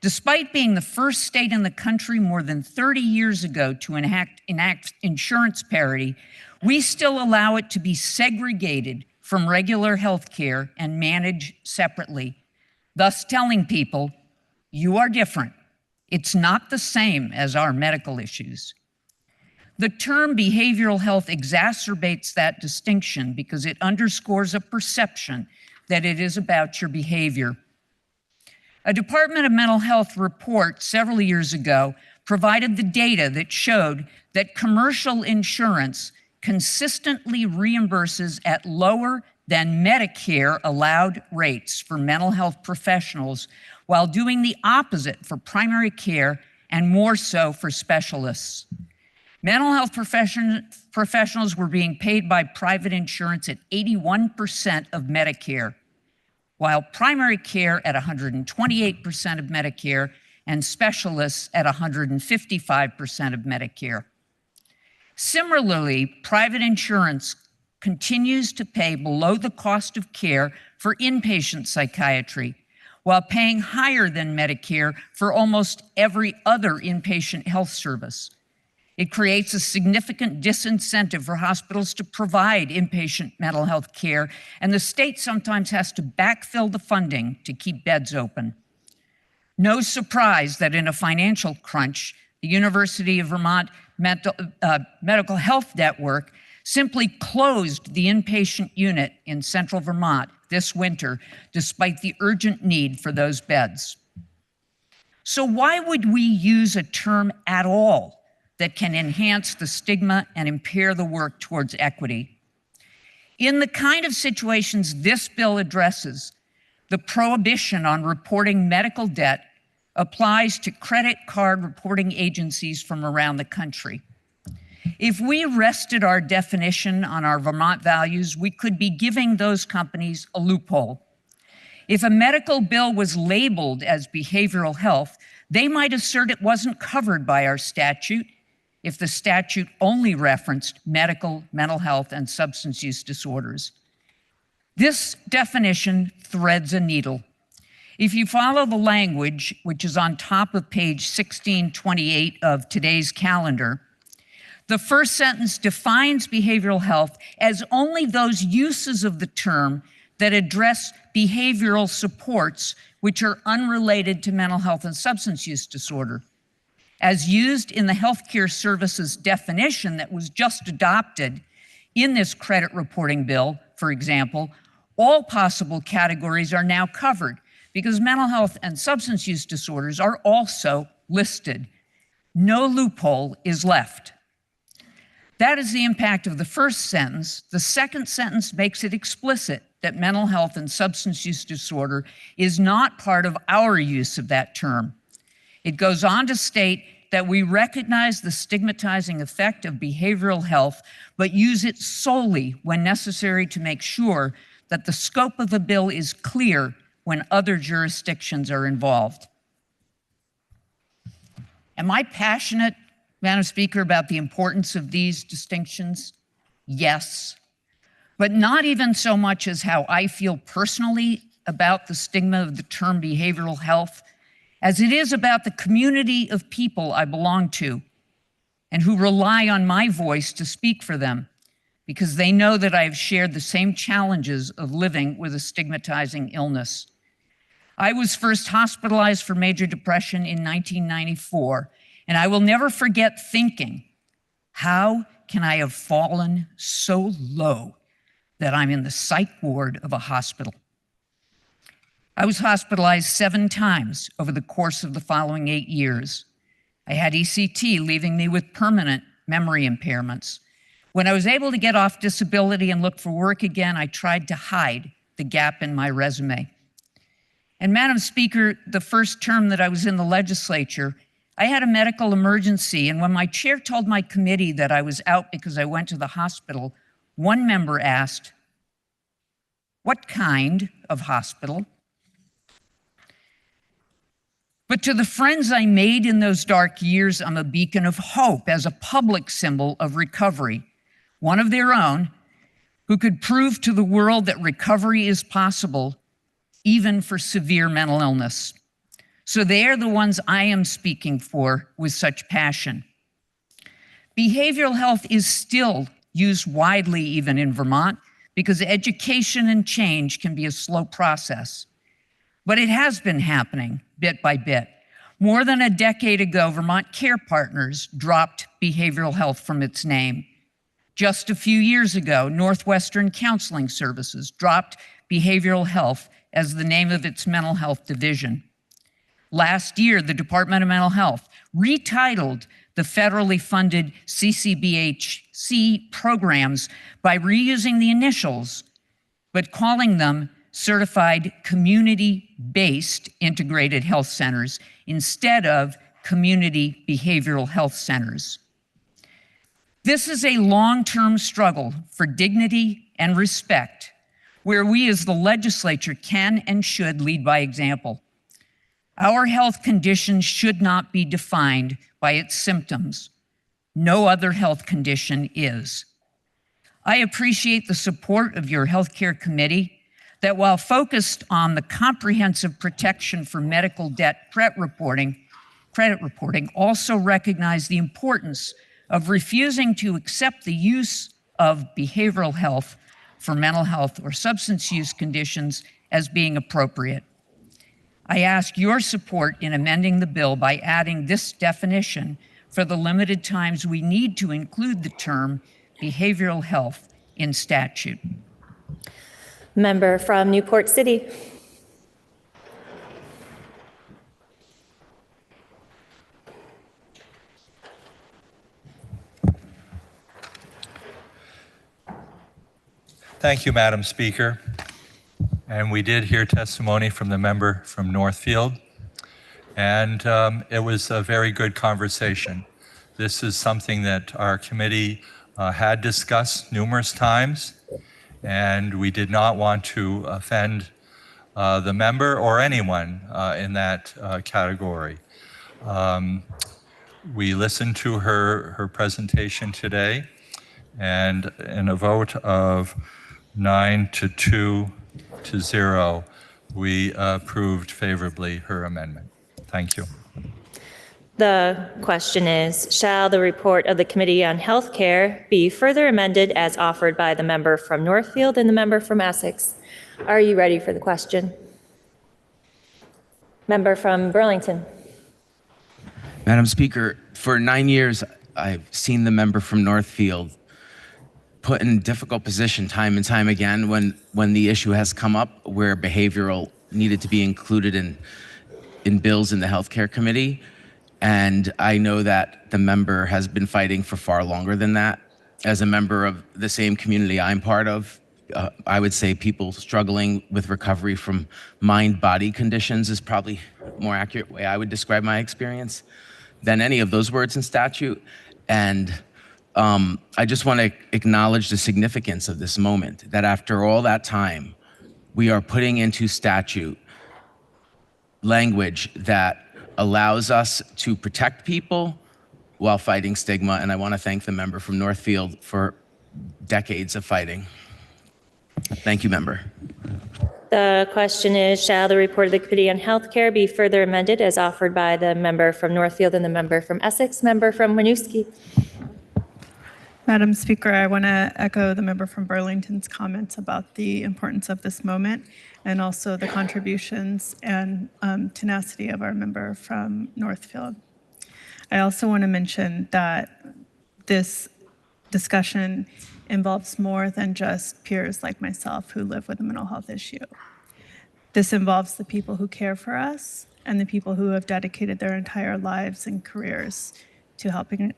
Despite being the first state in the country more than 30 years ago to enact insurance parity, we still allow it to be segregated from regular health care and managed separately, thus telling people, you are different. It's not the same as our medical issues. The term behavioral health exacerbates that distinction because it underscores a perception that it is about your behavior. A Department of Mental Health report several years ago provided the data that showed that commercial insurance consistently reimburses at lower than Medicare allowed rates for mental health professionals, while doing the opposite for primary care and more so for specialists. Mental health professionals were being paid by private insurance at 81% of Medicare, while primary care at 128% of Medicare and specialists at 155% of Medicare. Similarly, private insurance continues to pay below the cost of care for inpatient psychiatry, while paying higher than Medicare for almost every other inpatient health service. It creates a significant disincentive for hospitals to provide inpatient mental health care, and the state sometimes has to backfill the funding to keep beds open. No surprise that in a financial crunch, the University of Vermont Medical Health Network simply closed the inpatient unit in central Vermont this winter, despite the urgent need for those beds. So why would we use a term at all that can enhance the stigma and impair the work towards equity? In the kind of situations this bill addresses, the prohibition on reporting medical debt applies to credit card reporting agencies from around the country. If we rested our definition on our Vermont values, we could be giving those companies a loophole. If a medical bill was labeled as behavioral health, they might assert it wasn't covered by our statute if the statute only referenced medical, mental health, and substance use disorders. This definition threads a needle. If you follow the language, which is on top of page 1628 of today's calendar, the first sentence defines behavioral health as only those uses of the term that address behavioral supports which are unrelated to mental health and substance use disorder. As used in the healthcare services definition that was just adopted in this credit reporting bill, for example, all possible categories are now covered because mental health and substance use disorders are also listed. No loophole is left. That is the impact of the first sentence. The second sentence makes it explicit that mental health and substance use disorder is not part of our use of that term. It goes on to state that we recognize the stigmatizing effect of behavioral health, but use it solely when necessary to make sure that the scope of the bill is clear when other jurisdictions are involved. Am I passionate, Madam Speaker, about the importance of these distinctions? Yes, but not even so much as how I feel personally about the stigma of the term behavioral health, as it is about the community of people I belong to and who rely on my voice to speak for them because they know that I have shared the same challenges of living with a stigmatizing illness. I was first hospitalized for major depression in 1994, and I will never forget thinking, how can I have fallen so low that I'm in the psych ward of a hospital? I was hospitalized 7 times over the course of the following 8 years. I had ECT, leaving me with permanent memory impairments. When I was able to get off disability and look for work again, I tried to hide the gap in my resume. And Madam Speaker, the first term that I was in the legislature, I had a medical emergency, and when my chair told my committee that I was out because I went to the hospital, one member asked, "What kind of hospital?" But to the friends I made in those dark years, I'm a beacon of hope as a public symbol of recovery, one of their own, who could prove to the world that recovery is possible, even for severe mental illness. So they are the ones I am speaking for with such passion. Behavioral health is still used widely even in Vermont because education and change can be a slow process. But it has been happening bit by bit. More than a decade ago, Vermont Care Partners dropped behavioral health from its name. Just a few years ago, Northwestern Counseling Services dropped behavioral health as the name of its mental health division. Last year, the Department of Mental Health retitled the federally funded CCBHC programs by reusing the initials, but calling them Certified Community-Based Integrated Health Centers instead of Community Behavioral Health Centers. This is a long-term struggle for dignity and respect, where we as the legislature can and should lead by example. Our health condition should not be defined by its symptoms. No other health condition is. I appreciate the support of your healthcare committee that, while focused on the comprehensive protection for medical debt credit reporting, also recognize the importance of refusing to accept the use of behavioral health for mental health or substance use conditions as being appropriate. I ask your support in amending the bill by adding this definition for the limited times we need to include the term behavioral health in statute. Member from Newport City. Thank you, Madam Speaker. And we did hear testimony from the member from Northfield, and it was a very good conversation. This is something that our committee had discussed numerous times, and we did not want to offend the member or anyone in that category. We listened to her presentation today, and in a vote of 9-2 to 0, we approved favorably her amendment. Thank you. The question is, shall the report of the Committee on Health Care be further amended as offered by the member from Northfield and the member from Essex? Are you ready for the question? Member from Burlington. Madam Speaker, for 9 years, I've seen the member from Northfield put in a difficult position time and time again when the issue has come up where behavioral needed to be included in bills in the Healthcare Committee. And I know that the member has been fighting for far longer than that. As a member of the same community I'm part of, I would say people struggling with recovery from mind-body conditions is probably a more accurate way I would describe my experience than any of those words in statute. And I just want to acknowledge the significance of this moment, that after all that time, we are putting into statute language that allows us to protect people while fighting stigma. And I want to thank the member from Northfield for decades of fighting. Thank you, member. The question is, shall the report of the Committee on Health Care be further amended as offered by the member from Northfield and the member from Essex? Member from Winooski. Madam Speaker, I want to echo the member from Burlington's comments about the importance of this moment and also the contributions and tenacity of our member from Northfield. I also want to mention that this discussion involves more than just peers like myself who live with a mental health issue. This involves the people who care for us and the people who have dedicated their entire lives and careers to helping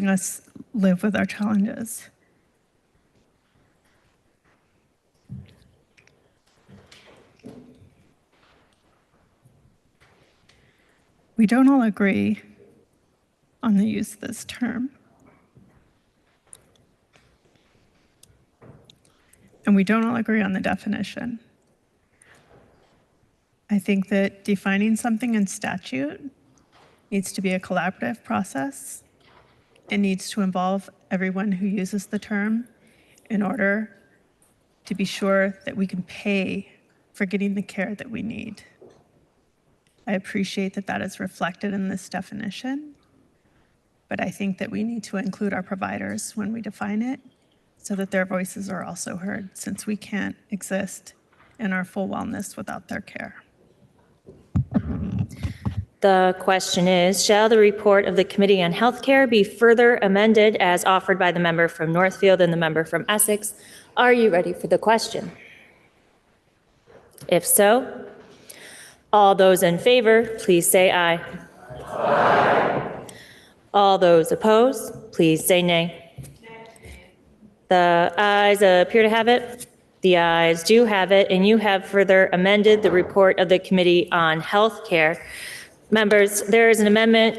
us live with our challenges. We don't all agree on the use of this term. And we don't all agree on the definition. I think that defining something in statute needs to be a collaborative process. It needs to involve everyone who uses the term, in order to be sure that we can pay for getting the care that we need. I appreciate that that is reflected in this definition, but I think that we need to include our providers when we define it so that their voices are also heard, since we can't exist in our full wellness without their care. The question is, shall the report of the Committee on Healthcare be further amended as offered by the member from Northfield and the member from Essex? Are you ready for the question? If so, all those in favor, please say aye. Aye. All those opposed, please say nay. The ayes appear to have it. The ayes do have it, and you have further amended the report of the Committee on Healthcare. Members, there is an amendment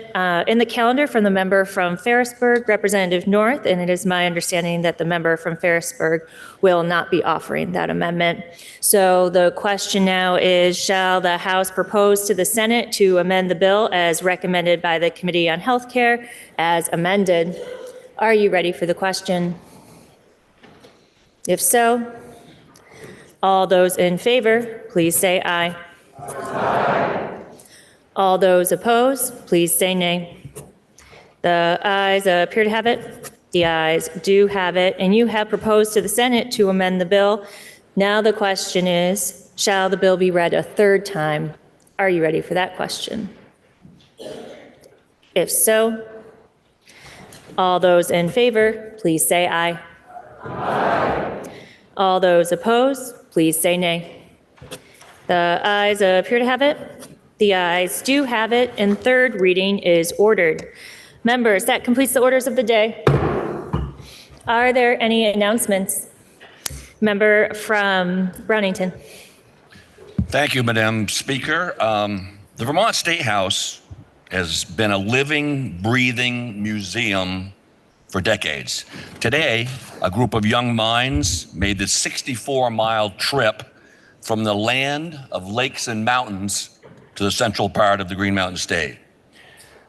in the calendar from the member from Ferrisburg, Representative North, and it is my understanding that the member from Ferrisburg will not be offering that amendment. So the question now is, shall the House propose to the Senate to amend the bill as recommended by the Committee on Healthcare as amended? Are you ready for the question? If so, all those in favor, please say aye. Aye. All those opposed, please say nay. The ayes appear to have it. The ayes do have it, and you have proposed to the Senate to amend the bill. Now the question is, shall the bill be read a third time? Are you ready for that question? If so, all those in favor, please say aye. Aye. All those opposed, please say nay. The ayes appear to have it. The ayes do have it, and third reading is ordered. Members, that completes the orders of the day. Are there any announcements? Member from Brownington. Thank you, Madam Speaker. The Vermont State House has been a living, breathing museum for decades. Today, a group of young minds made the 64-mile trip from the land of lakes and mountains to the central part of the Green Mountain State.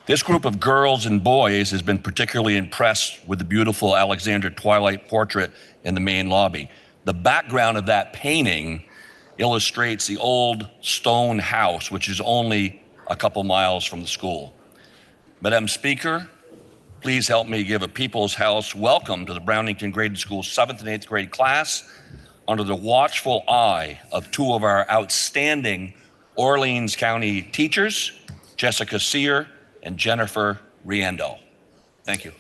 This group of girls and boys has been particularly impressed with the beautiful Alexandra Twilight portrait in the main lobby. The background of that painting illustrates the old stone house, which is only a couple miles from the school. Madam Speaker, please help me give a People's House welcome to the Brownington Graded School 7th and 8th grade class under the watchful eye of two of our outstanding Orleans County teachers, Jessica Sear and Jennifer Riendo. Thank you.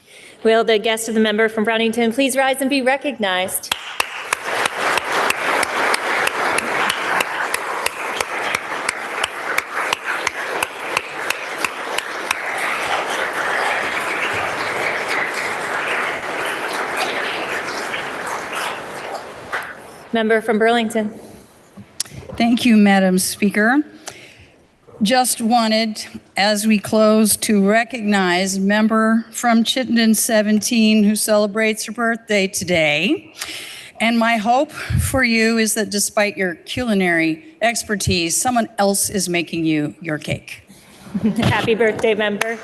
Will the guest of the member from Brownington please rise and be recognized? Member from Burlington. Thank you, Madam Speaker. Just wanted, as we close, to recognize member from Chittenden 17 who celebrates her birthday today. And my hope for you is that despite your culinary expertise, someone else is making you your cake. Happy birthday, member.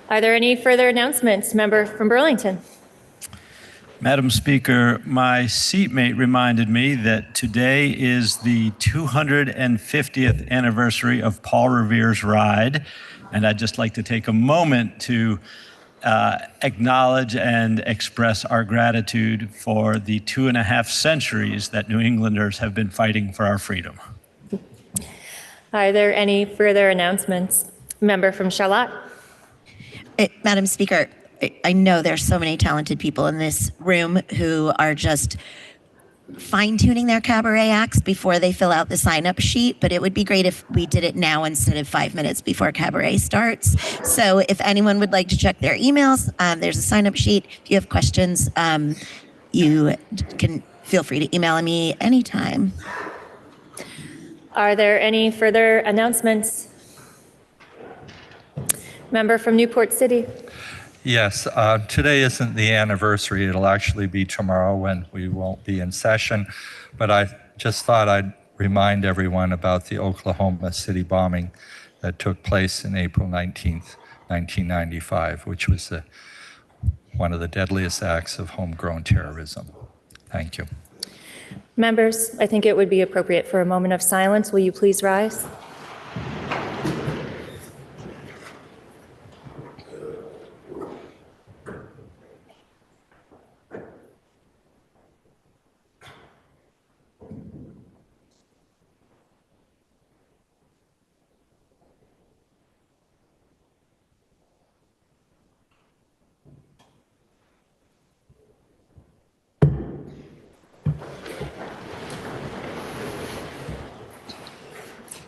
Are there any further announcements? Member from Burlington. Madam Speaker, my seatmate reminded me that today is the 250th anniversary of Paul Revere's ride, and I'd just like to take a moment to acknowledge and express our gratitude for the 2.5 centuries that New Englanders have been fighting for our freedom. Are there any further announcements? Member from Charlotte. Madam Speaker, I know there's so many talented people in this room who are just fine-tuning their cabaret acts before they fill out the sign-up sheet, but it would be great if we did it now instead of 5 minutes before cabaret starts. So if anyone would like to check their emails, there's a sign-up sheet. If you have questions, you can feel free to email me anytime. Are there any further announcements? Member from Newport City. Yes, today isn't the anniversary. It'll actually be tomorrow when we won't be in session. But I just thought I'd remind everyone about the Oklahoma City bombing that took place in April 19th, 1995, which was one of the deadliest acts of homegrown terrorism. Thank you. Members, I think it would be appropriate for a moment of silence. Will you please rise?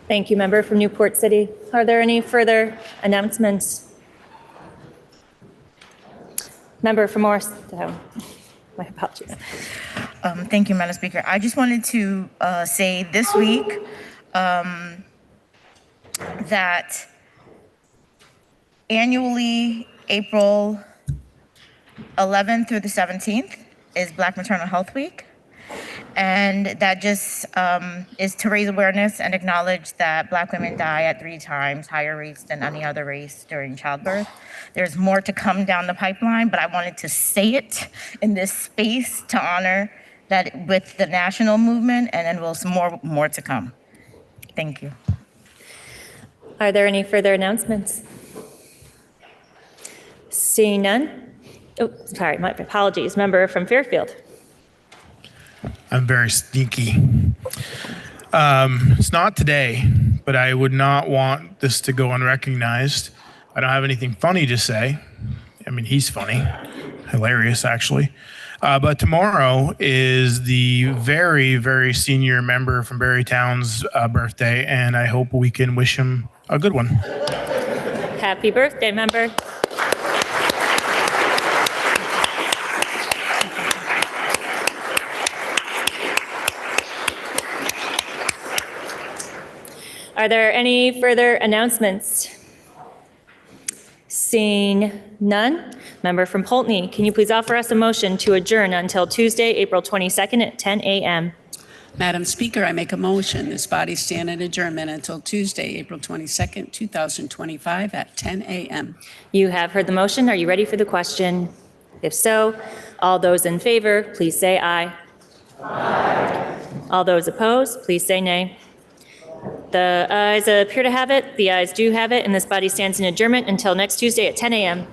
Thank you, member from Newport City. Are there any further announcements? Member from Morristown. My apologies. Thank you, Madam Speaker. I just wanted to say this week that annually April 11th through the 17th is Black Maternal Health Week. And that just is to raise awareness and acknowledge that Black women die at 3 times higher rates than any other race during childbirth. There's more to come down the pipeline, but I wanted to say it in this space to honor that with the national movement, and then we'll some more to come. Thank you. Are there any further announcements? Seeing none? Oh, sorry, my apologies. Member from Fairfield. I'm very sneaky. It's not today, but I would not want this to go unrecognized. I don't have anything funny to say. I mean, he's funny, hilarious actually. But tomorrow is the very, very senior member from Barrytown's birthday, and I hope we can wish him a good one. Happy birthday, member. Are there any further announcements? Seeing none. Member from Poultney, can you please offer us a motion to adjourn until Tuesday, April 22nd at 10 a.m.? Madam Speaker, I make a motion this body stand at adjournment until Tuesday, April 22nd, 2025 at 10 a.m. You have heard the motion. Are you ready for the question? If so, all those in favor, please say aye. Aye. All those opposed, please say nay. The ayes appear to have it. The ayes do have it, and this body stands in adjournment until next Tuesday at 10 a.m.